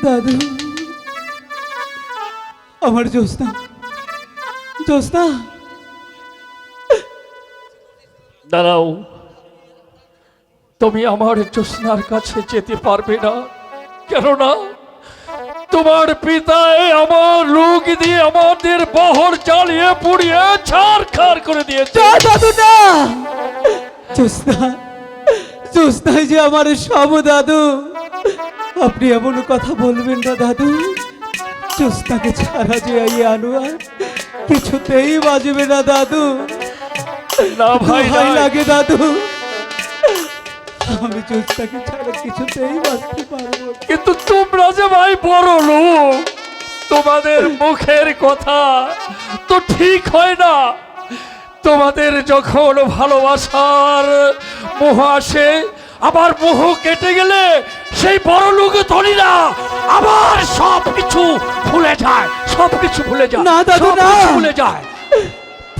দাদু, আমার জ্যোৎস্না, জ্যোৎস্না। দাঁড়াও, তুমি আমার জ্যোৎস্নার কাছে যেতে পারবে না, কেননা তোমার পিতায় আমার লোক দিয়ে আমাদের বহর জ্বালিয়ে পুড়িয়ে ছারখার করে দিয়েছে। না দাদু না, জ্যোৎস্না, জ্যোৎস্নাই যে আমার সব দাদু। আপনি এমন কথা বলবেন না দাদু। জ্যোৎস্নাকে ছাড়া যে এই আনোয়ার কিছুতেই বাজবে না দাদু। না ভাই, ভয় লাগে দাদু, আমি জ্যোৎস্নাকে ছাড়া কিছুতেই বাঁচতে পারবো না। কিন্তু তোমরা যে ভাই বড় লোক, তোমাদের মুখের কথা তো ঠিক হয় না। তোমাদের যখন ভালোবাসার মোহ আসে, আবার মোহ কেটে গেলে সেই বড় লোক ধনীরা আবার সবকিছু ভুলে যায়, সবকিছু ভুলে যায়। না দাদু, না, সবকিছু ভুলে যায়।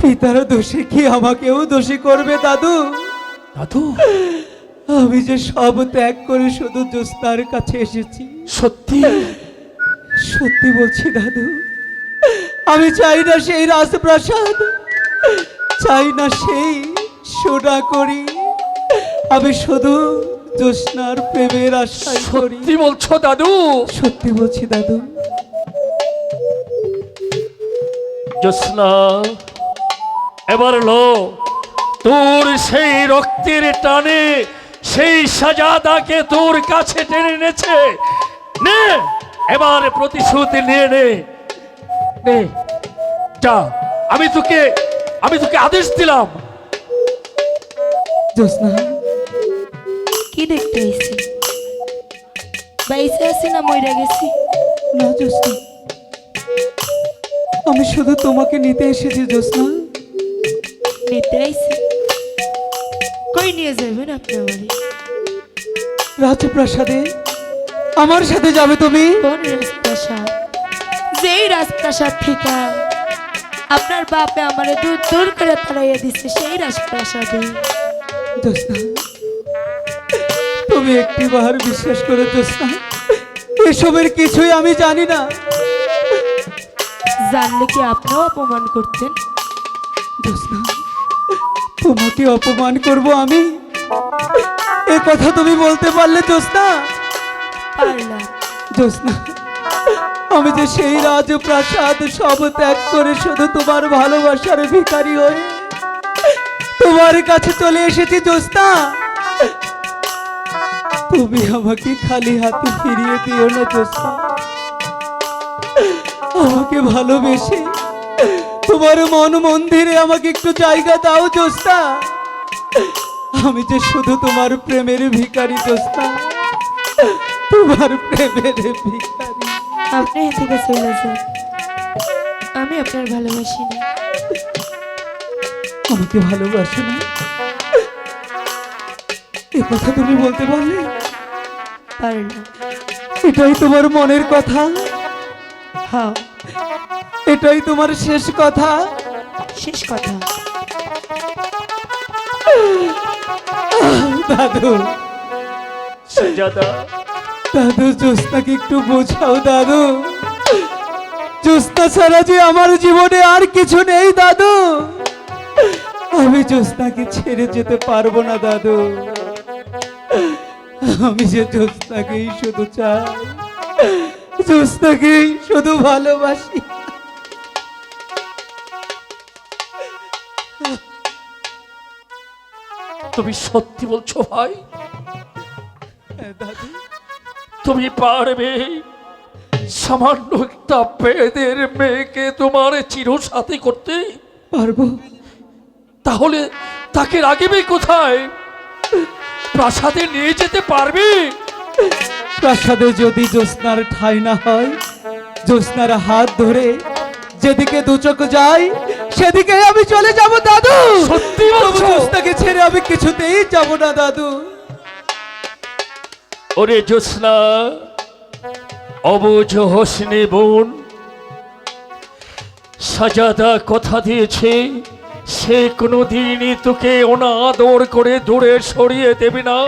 পিতার দোষে কি আমাকেও দোষী করবে দাদু? দাদু, আমি যে সব ত্যাগ করে শুধু জ্যোৎস্নার কাছে এসেছি। সত্যি সত্যি বলছি দাদু, আমি চাই না সেই রাজপ্রাসাদ, চাই না সেই সোনা করি। আমি শুধু জ্যোৎস্নার প্রেমের আশায় করি। সত্যি বলছো দাদু? সত্যি বলছি দাদু। জ্যোৎস্না, এবার লো, তোর সেই রক্তের টানে সেই সাজাদাকে তোর কাছে টেনে এনেছে। নে, এবার প্রতিশোধ নিয়ে নে। নে, যা, আমি তোকে আদেশ দিলাম। জ্যোৎস্না, কি দেখতে আইছি? বাইসে আছি না মইরা গেছি? না জ্যোৎস্না, আমি শুধু তোমাকে নিতে এসেছি জ্যোৎস্না। নিতে আইছি? কই নিয়ে যাবেন আপনি আমারে? রাজপ্রাসাদে আমার সাথে যাবে তুমি। কোন রাজপ্রাসাদ? যেই রাজপ্রাসাদ থেকে আপনার বাপে আমারে দূর দূর করে তাড়াইয়া দিচ্ছে, সেই রাজপ্রাসাদে। জ্যোৎস্না, তুমি একটিবার বিশ্বাস করে জ্যোৎস্না, এসবের কিছুই আমি জানি না। জানলে কি আপনিও অপমান করতেন? জ্যোৎস্না, তোমাকে অপমান করব আমি? এ কথা তুমি বলতে পারলে জ্যোৎস্না? পারলাম। জ্যোৎস্না, আমি যে সেই রাজপ্রাসাদ সব ত্যাগ করে শুধু তোমার ভালোবাসার ভিখারি হয়ে তোমার কাছে চলে এসেছি জ্যোৎস্না। তুমি আমাকে খালি হাতে ফিরিয়ে দিও না জ্যোৎস্না। আমাকে ভালোবেসে তোমার মন মন্দিরে আমাকে একটু জায়গা দাও জ্যোৎস্না। আমি যে শুধু তোমার প্রেমের ভিখারি জ্যোৎস্না, তোমার প্রেমের ভিখারি। আপনি এ থেকে চলে যান, আমি আপনার ভালোবাসি না। আমাকে ভালোবাসো না, এ কথা তুমি বলতে পারলে? পারলাম। এটাই তোমার মনের কথা? হ্যাঁ, এটাই তোমার শেষ কথা? শেষ কথা। দাদু, সাজাদা, দাদু, জ্যোৎস্নাকে একটু বোঝাও দাদু। জ্যোৎস্না ছাড়া যে আমার জীবনে আর কিছু নেই দাদু। আমি জ্যোৎস্নাকে ছেড়ে যেতে পারবো না দাদু। আমি যে জ্যোৎস্নাকেই শুধু চাই, জ্যোৎস্নাকেই শুধু ভালোবাসি। তুমি সত্যি বলছো ভাই? দাদু, তুমি পারবে সামান্য একটা পেদের মেয়েকে তোমার চিরসাথী করতে? পারবো। তাহলে তাকে রাখবে কোথায়? প্রাসাদে নিয়ে যেতে পারবে? প্রাসাদে যদি জ্যোৎস্নার ঠাঁই না হয়, জ্যোৎস্নার হাত ধরে যেদিকে দু চোখ যায় সেদিকে আমি চলে যাব দাদু। সত্যি তবু বলছো? জ্যোৎস্নাকে ছেড়ে আমি কিছুতেই যাব না দাদু। ওরে জ্যোৎস্না, অবুঝ হোসনে বোন, সাজাদা কথা দিয়েছে সে কোনোদিনই তোকে অনাদর করে দূরে সরিয়ে দেবে না।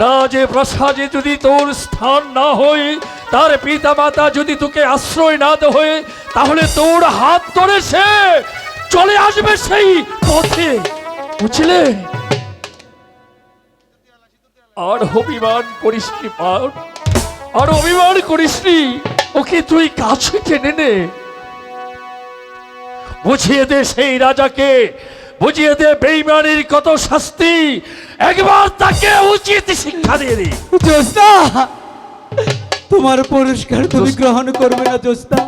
রাজপ্রাসাদে যদি তোর স্থান না হয়, তার পিতা মাতা যদি তোকে আশ্রয় না দেয়, তাহলে তোর হাত ধরে সে চলে আসবে সেই পথে, বুঝলে? আর অভিমান করিসনি মা, আর অভিমান করিসনি। ওকে তুই কাছে টেনে নে, বুঝিয়ে দে সেই রাজাকে, বুঝিয়ে দে বেঈমানির কত শাস্তি, একবার তাকে উচিত শিক্ষা দিয়ে দে। জোসনা, তোমার পুরস্কার তুমি গ্রহণ করবে না জোসনা?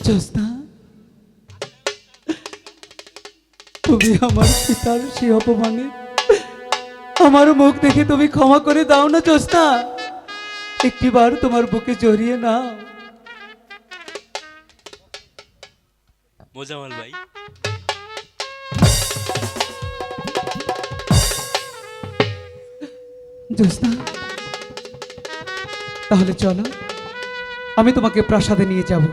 জোসনা, তুমি আমার পিতার সেই অপমানে আমার মুখ দেখে তুমি ক্ষমা করে দাও না জোসনা? একটিবার তোমার বুকে জড়িয়ে নাও। মোজাম্মেল ভাই, জোসনা, তাহলে চলো, আমি তোমাকে প্রাসাদে নিয়ে যাব।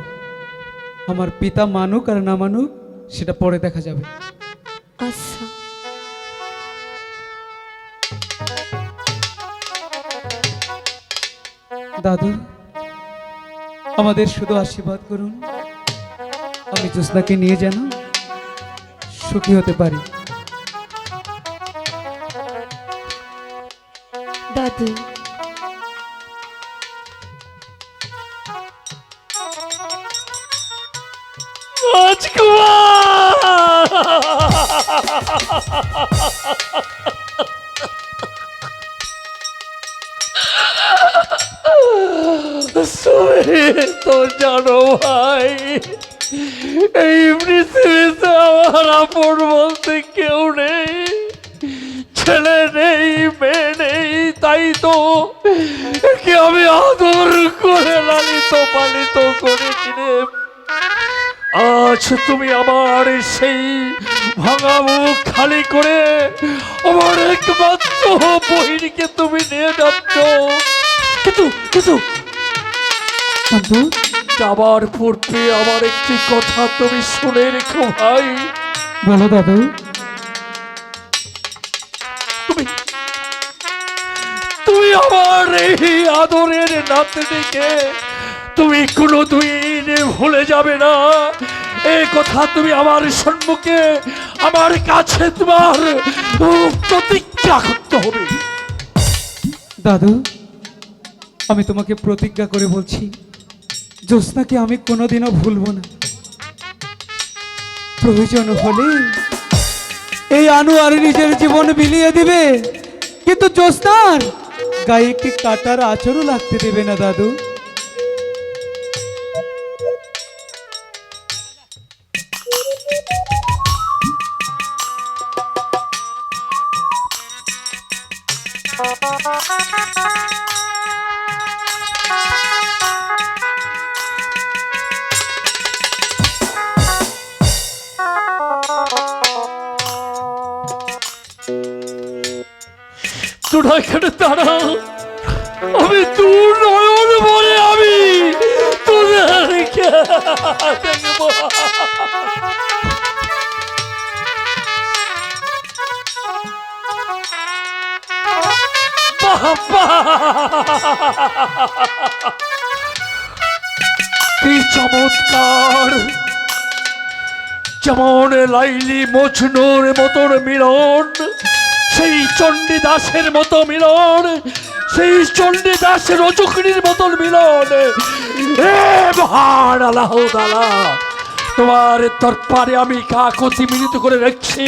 আমার পিতা মানুক আর না মানুক সেটা পরে দেখা যাবে। আচ্ছা। দাদু, আমাদের শুধু আশীর্বাদ করুন, আমি জোসনাকে নিয়ে যেন সুখী হতে পারি। দাদু, তো জানো ভাই, এই পৃথিবীতে আমার আপন বলতে কেউ নেই, ছেলে নেই, মেয়ে নেই, তাই তো একে আমি আদর করে লালিত পালিত করেছিলাম। আজ তুমি আমার সেই ভাঙা মুখ খালি করে আমার একমাত্র বহিনীকে তুমি নিয়ে যাচ্ছ, কিন্তু কিন্তু দাদু, যাবার পূর্বে আমার একটি কথা তুমি শুনে রেখো ভাই। বলো দাদু। তুমি তুমি আমার এই আদরের নাতনিকে তুমি কোনোদিন ভুলে যাবে না, এই কথা তুমি আমার সম্মুখে আমার কাছে তোমার প্রতিজ্ঞা করতে হবে। দাদু, আমি তোমাকে প্রতিজ্ঞা করে বলছি, জোসনাকে আমি কোনোদিনও ভুলবো না। প্রয়োজন হলে এই আনোয়ার নিজের জীবন বিলিয়ে দিবে, কিন্তু জোসনার গায়ে একটি কাটার আঁচড়ও লাগতে দেবে না দাদু। তোরা এখানে দাঁড়া, আমি তোর নয়ন বলে আমি তোদেরকে দেখব। বাবা, কি চমৎকার! যেমন লাইলি মজনুর মতন মিলন, সেই চণ্ডীদাসের মতো মিলন, সেই চণ্ডীদাসের রজকিনীর মতন মিলন। হে মহান আল্লাহ তাআলা, তোমার দরবারে আমি কাকুতি মিলিত করে রাখছি,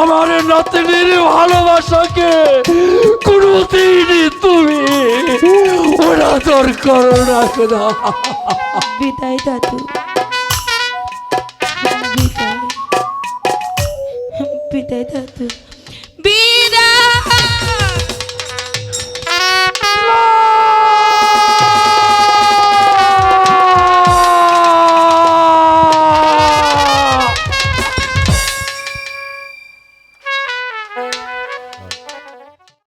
আমার নাতনির ভালোবাসাকে কোনোদিনই তুমি অনাদর করো না। বিদায় দাদু, বিদায়, বিদায় দাদু।